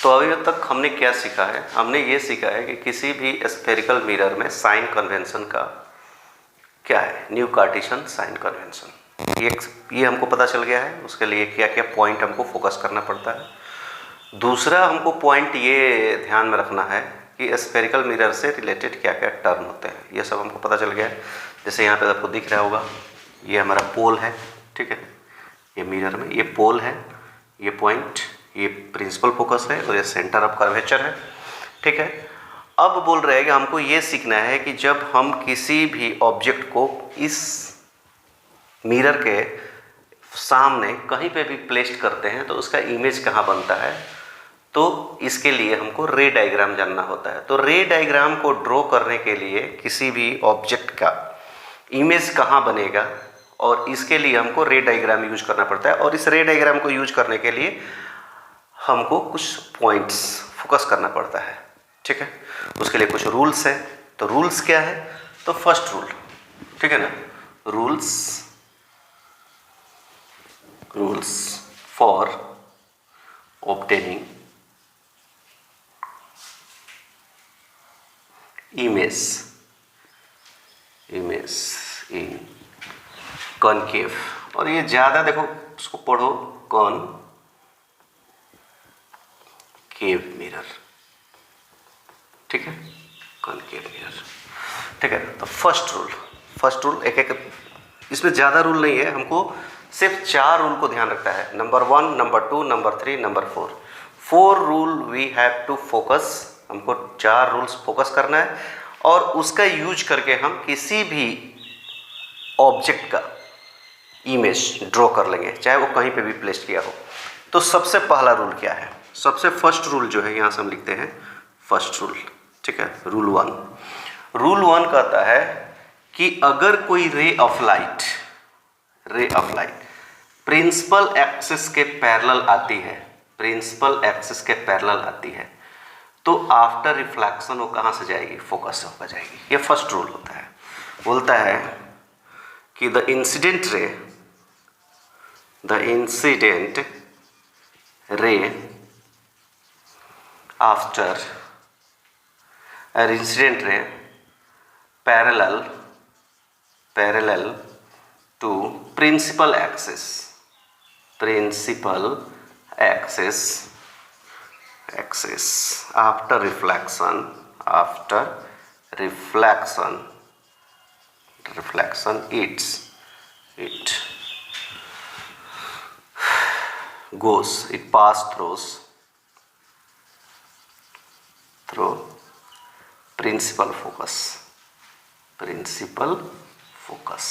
तो अभी तक हमने क्या सीखा है? हमने ये सीखा है कि किसी भी स्फेरिकल मिरर में साइन कन्वेंशन का क्या है, न्यू कार्टेशियन साइन कन्वेंशन। ये हमको पता चल गया है। उसके लिए क्या क्या पॉइंट हमको फोकस करना पड़ता है। दूसरा हमको पॉइंट ये ध्यान में रखना है कि स्फेरिकल मिरर से रिलेटेड क्या क्या टर्म होते हैं, ये सब हमको पता चल गया है। जैसे यहाँ पे आपको दिख रहा होगा, ये हमारा पोल है, ठीक है, ये मिरर में ये पोल है, ये पॉइंट, ये प्रिंसिपल फोकस है और ये सेंटर ऑफ कर्वेचर है, ठीक है। अब बोल रहे हैं कि हमको ये सीखना है कि जब हम किसी भी ऑब्जेक्ट को इस मिरर के सामने कहीं पे भी प्लेस्ड करते हैं तो उसका इमेज कहाँ बनता है। तो इसके लिए हमको रे डायग्राम जानना होता है। तो रे डायग्राम को ड्रॉ करने के लिए किसी भी ऑब्जेक्ट का इमेज कहाँ बनेगा, और इसके लिए हमको रे डायग्राम यूज करना पड़ता है। और इस रे डायग्राम को यूज करने के लिए हमको कुछ पॉइंट्स फोकस करना पड़ता है, ठीक है। उसके लिए कुछ रूल्स हैं। तो रूल्स क्या है? तो फर्स्ट रूल, ठीक है ना, rules for obtaining image in concave. और ये ज़्यादा देखो, उसको पढ़ो, कॉनकेव मिरर, ठीक है, कॉनकेव मिरर, ठीक है। तो फर्स्ट रूल एक इसमें ज़्यादा रूल नहीं है, हमको सिर्फ 4 रूल को ध्यान रखता है। Number 1, number 2, number 3, number 4 rule we have to focus. हमको 4 रूल्स फोकस करना है और उसका यूज करके हम किसी भी ऑब्जेक्ट का इमेज ड्रॉ कर लेंगे, चाहे वो कहीं पे भी प्लेस किया हो। तो सबसे पहला रूल क्या है? सबसे फर्स्ट रूल जो है, यहाँ से हम लिखते हैं फर्स्ट रूल, ठीक है, रूल 1 कहता है कि अगर कोई ray of light principal axis के पैरेलल आती है, तो आफ्टर रिफ्लेक्शन वो कहाँ से जाएगी? फोकस होकर जाएगी। ये फर्स्ट रूल होता है। बोलता है कि द इंसिडेंट रे after incident ray parallel to principal axis after reflection it pass through principal focus,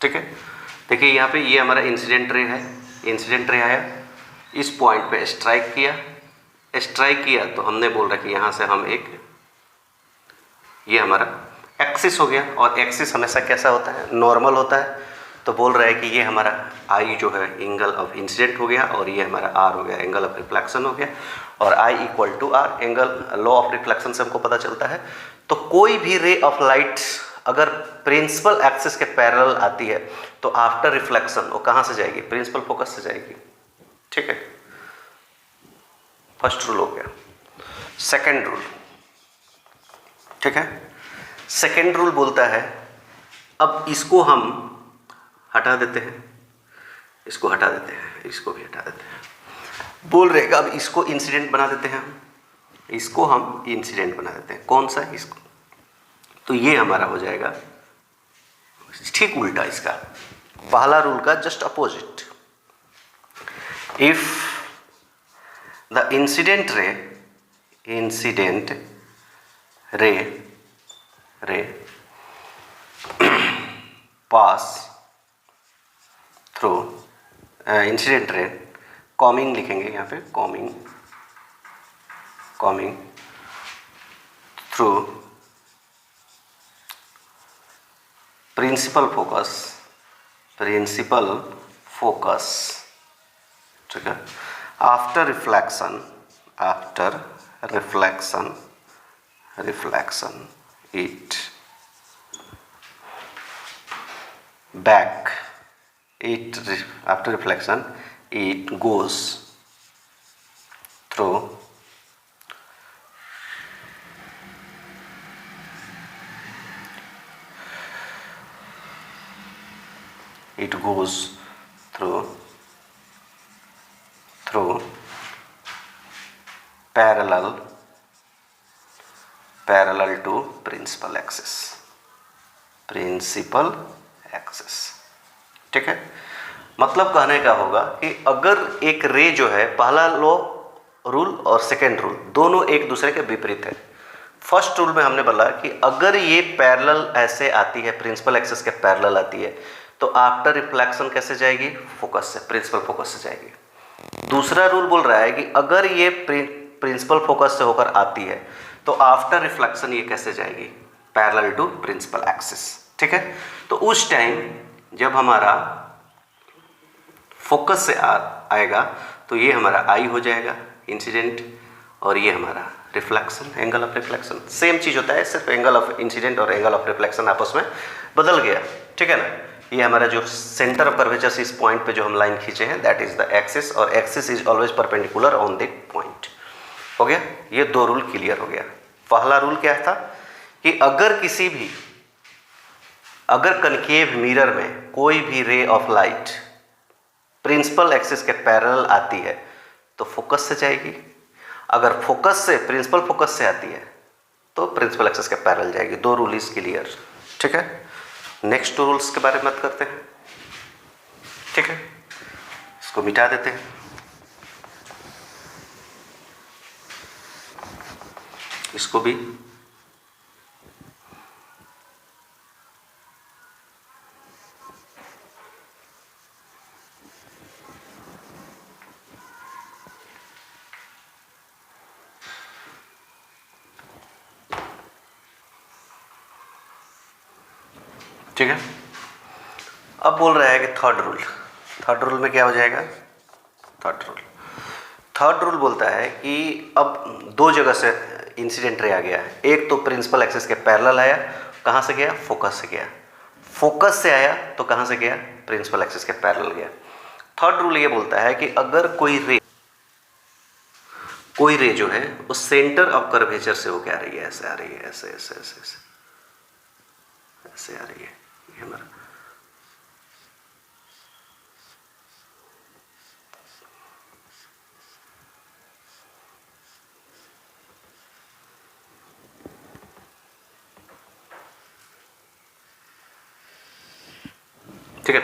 ठीक है। देखिए यहाँ पे ये हमारा इंसिडेंट रे है, इंसिडेंट रे आया, इस पॉइंट पे स्ट्राइक किया तो हमने बोल रहा कि यहाँ से हम ये हमारा एक्सिस हो गया। और एक्सिस हमेशा कैसा होता है? नॉर्मल होता है। तो बोल रहा है कि ये हमारा आई जो है एंगल ऑफ इंसिडेंट हो गया, और ये हमारा आर हो गया एंगल ऑफ रिफ्लेक्शन हो गया, और I equal to R, angle law of reflection से हमको पता चलता है। तो कोई भी रे ऑफ लाइट अगर प्रिंसिपल एक्सिस के पैरेलल आती है तो आफ्टर रिफ्लेक्शन वो कहाँ से जाएगी? प्रिंसिपल फोकस से जाएगी, ठीक है। फर्स्ट रूल हो गया। सेकेंड रूल, ठीक है, सेकेंड रूल बोलता है, अब इसको हम हटा देते हैं, इसको भी हटा देते हैं। बोल रहेगा अब इसको इंसिडेंट बना देते हैं, इसको हम इंसिडेंट बना देते हैं। कौन सा? इसको। तो ये हमारा हो जाएगा ठीक उल्टा इसका, पहला रूल का just opposite. If the incident रे pass through incident ray, combing लिखेंगे यहाँ पे, कॉमिंग थ्रू प्रिंसिपल फोकस, ठीक है। After reflection it back, after reflection it goes through goes through parallel to principal axis. ठीक है, मतलब कहने का होगा कि अगर एक रे जो है, पहला लॉ रूल और सेकेंड रूल दोनों एक दूसरे के विपरीत है। फर्स्ट रूल में हमने बोला कि अगर ये पैरेलल ऐसे आती है, प्रिंसिपल एक्सिस के पैरेलल आती है, तो आफ्टर रिफ्लेक्शन कैसे जाएगी? फोकस से, प्रिंसिपल फोकस से जाएगी। दूसरा रूल बोल रहा है कि अगर ये प्रिंसिपल फोकस से होकर आती है तो आफ्टर रिफ्लेक्शन ये कैसे जाएगी? Parallel to principal axis. ठीक है, तो उस टाइम जब हमारा फोकस से आएगा तो ये हमारा आई हो जाएगा इंसिडेंट, और ये हमारा reflection, angle of reflection. Same चीज़ होता है, सिर्फ एंगल ऑफ इंसिडेंट और एंगल ऑफ रिफ्लेक्शन आपस में बदल गया। ठीक है ना, ये हमारा जो सेंटर ऑफ कर्वेचर से इस पॉइंट पे जो हम लाइन खींचे हैं, दैट इज द एक्सिस, और axis is always perpendicular on the point. हो गया, ये दो रूल क्लियर हो गया। पहला रूल क्या था कि अगर कनकेव मिरर में कोई भी ray of light principal axis के पैरेलल आती है तो फोकस से जाएगी, अगर फोकस से, प्रिंसिपल फोकस से आती है तो प्रिंसिपल एक्सिस के पैरेलल जाएगी। दो रूल इज क्लियर। ठीक है, नेक्स्ट रूल्स के बारे में बात करते हैं। ठीक है, इसको मिटा देते हैं। इसको भी ठीक है। अब बोल रहा है कि थर्ड रूल में क्या हो जाएगा? थर्ड रूल बोलता है कि अब दो जगह से इंसिडेंट रे आ गया है। एक तो प्रिंसिपल एक्सिस के पैरेलल आया, कहाँ से गया? फोकस से गया। फोकस से आया तो कहाँ से गया? प्रिंसिपल एक्सिस के पैरेलल गया। थर्ड रूल ये बोलता है कि अगर कोई रे जो है वो सेंटर ऑफ कर्वेचर से होकर आ रही है, ऐसे आ रही है, ऐसे ऐसे ऐसे ऐसे ऐसे आ रही है, ये हमारा ठीक है।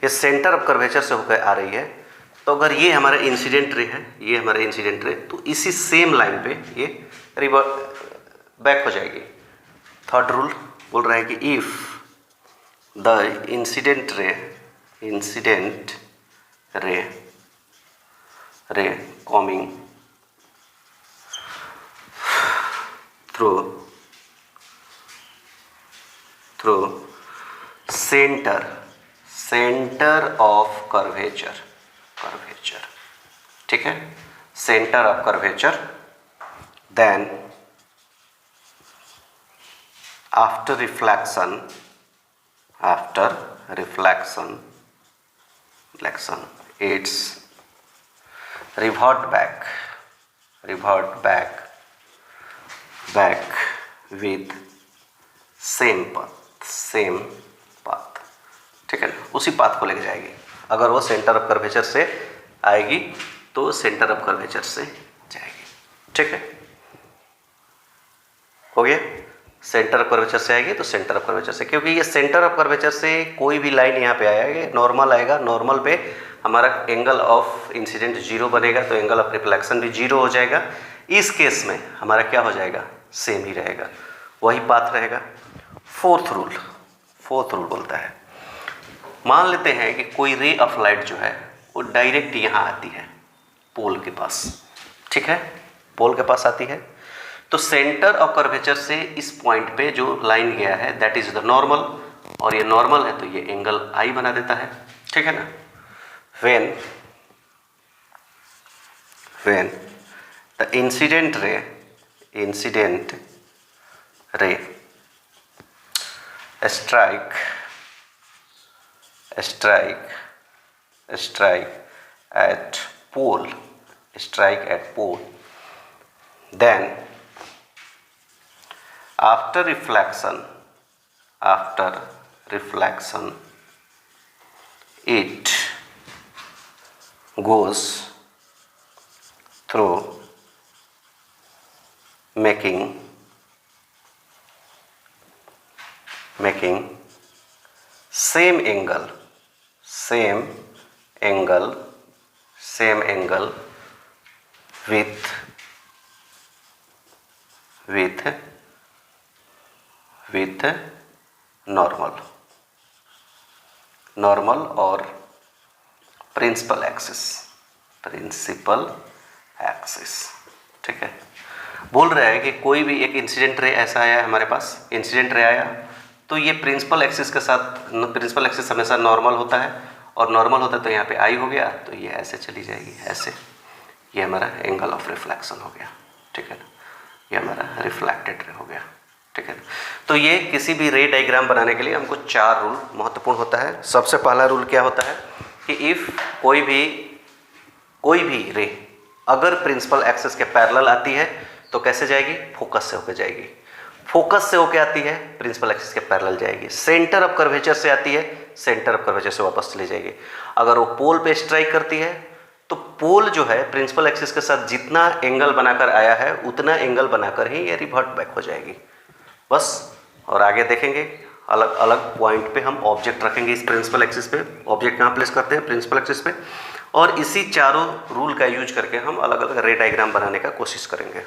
ये सेंटर ऑफ कर्वेचर से होकर आ रही है, तो अगर ये हमारा इंसिडेंट रे है, ये हमारा इंसिडेंट रे, तो इसी सेम लाइन पे ये रिवर्ट बैक हो जाएगी। थर्ड रूल बोल रहा है कि if the incident ray coming through centre of curvature, ठीक है, centre of curvature, then after reflection it's revert back with same path, ठीक है ना, उसी पाथ को लेके जाएगी। अगर वो सेंटर ऑफ कर्वेचर से आएगी तो सेंटर ऑफ कर्वेचर से जाएगी। ठीक है, हो गया। सेंटर ऑफ कर्वेचर से आएगी तो सेंटर ऑफ कर्वेचर से, क्योंकि ये सेंटर ऑफ कर्वेचर से कोई भी लाइन यहाँ पे आएगा, नॉर्मल आएगा, नॉर्मल पे हमारा एंगल ऑफ इंसिडेंट जीरो बनेगा, तो एंगल ऑफ रिफ्लेक्शन भी जीरो हो जाएगा। इस केस में हमारा क्या हो जाएगा? सेम ही रहेगा, वही पाथ रहेगा। फोर्थ रूल बोलता है, मान लेते हैं कि कोई रे ऑफ लाइट जो है वो डायरेक्ट यहाँ आती है पोल के पास, ठीक है, पोल के पास आती है, तो सेंटर ऑफ कर्वेचर से इस पॉइंट पे जो लाइन गया है दैट इज द नॉर्मल, और ये नॉर्मल है तो ये एंगल आई बना देता है। ठीक है ना, व्हेन द इंसिडेंट रे strike at pole, then after reflection it goes through making same angle with normal और प्रिंसिपल एक्सिस, ठीक है। बोल रहा है कि कोई भी एक इंसिडेंट रे ऐसा आया है हमारे पास, इंसिडेंट रे आया तो ये प्रिंसिपल एक्सिस के साथ, प्रिंसिपल एक्सिस हमेशा नॉर्मल होता है और नॉर्मल होता है तो यहाँ पे आई हो गया तो ये ऐसे चली जाएगी, ऐसे, ये हमारा एंगल ऑफ रिफ्लेक्शन हो गया, ठीक है ना, ये हमारा रिफ्लेक्टेड रे हो गया, ठीक है ना। तो ये किसी भी रे डायग्राम बनाने के लिए हमको 4 रूल महत्वपूर्ण होता है। सबसे पहला रूल क्या होता है कि इफ़ कोई भी रे अगर प्रिंसिपल एक्सिस के पैरेलल आती है तो कैसे जाएगी, फोकस से होकर जाएगी, फोकस से होकर आती है प्रिंसिपल एक्सिस के पैरेलल जाएगी, सेंटर ऑफ कर्वेचर से आती है सेंटर ऑफ कर्वेचर से वापस चली जाएगी। अगर वो पोल पे स्ट्राइक करती है तो पोल जो है प्रिंसिपल एक्सिस के साथ जितना एंगल बनाकर आया है उतना एंगल बनाकर ही ये रिवर्ट बैक हो जाएगी, बस। और आगे देखेंगे अलग अलग पॉइंट पे हम ऑब्जेक्ट रखेंगे इस प्रिंसिपल एक्सिस पे, ऑब्जेक्ट कहाँ प्लेस करते हैं, प्रिंसिपल एक्सिस पे, और इसी चारों रूल का यूज करके हम अलग अलग रे डायग्राम बनाने का कोशिश करेंगे।